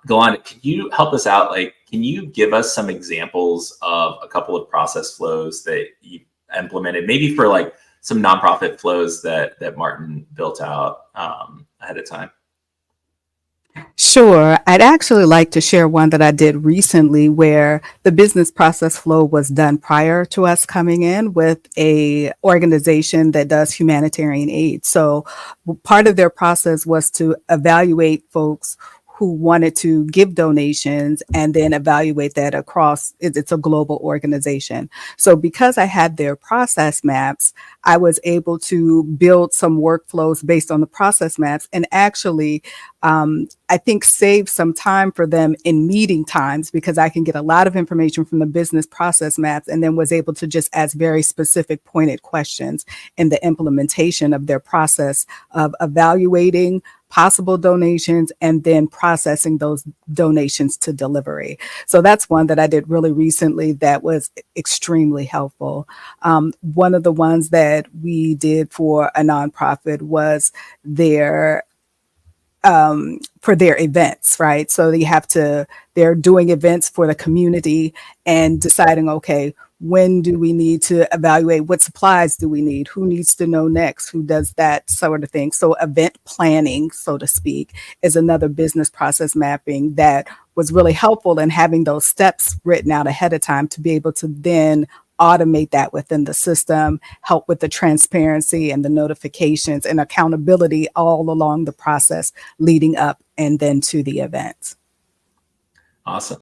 go on. Can you help us out? Like, can you give us some examples of a couple of process flows that you implemented, maybe for like some nonprofit flows that Martin built out ahead of time? Sure. I'd actually like to share one that I did recently where the business process flow was done prior to us coming in with a organization that does humanitarian aid. So part of their process was to evaluate folks who wanted to give donations and then evaluate that across it's a global organization. So because I had their process maps, I was able to build some workflows based on the process maps and actually I think save some time for them in meeting times because I can get a lot of information from the business process maps and then was able to just ask very specific pointed questions in the implementation of their process of evaluating possible donations and then processing those donations to delivery. So that's one that I did really recently that was extremely helpful. One of the ones that we did for a nonprofit was their for their events, right? So they're doing events for the community and deciding, okay, when do we need to evaluate? What supplies do we need? Who needs to know next? Who does that sort of thing? So event planning, so to speak, is another business process mapping that was really helpful in having those steps written out ahead of time to be able to then automate that within the system, help with the transparency and the notifications and accountability all along the process leading up and then to the event. Awesome.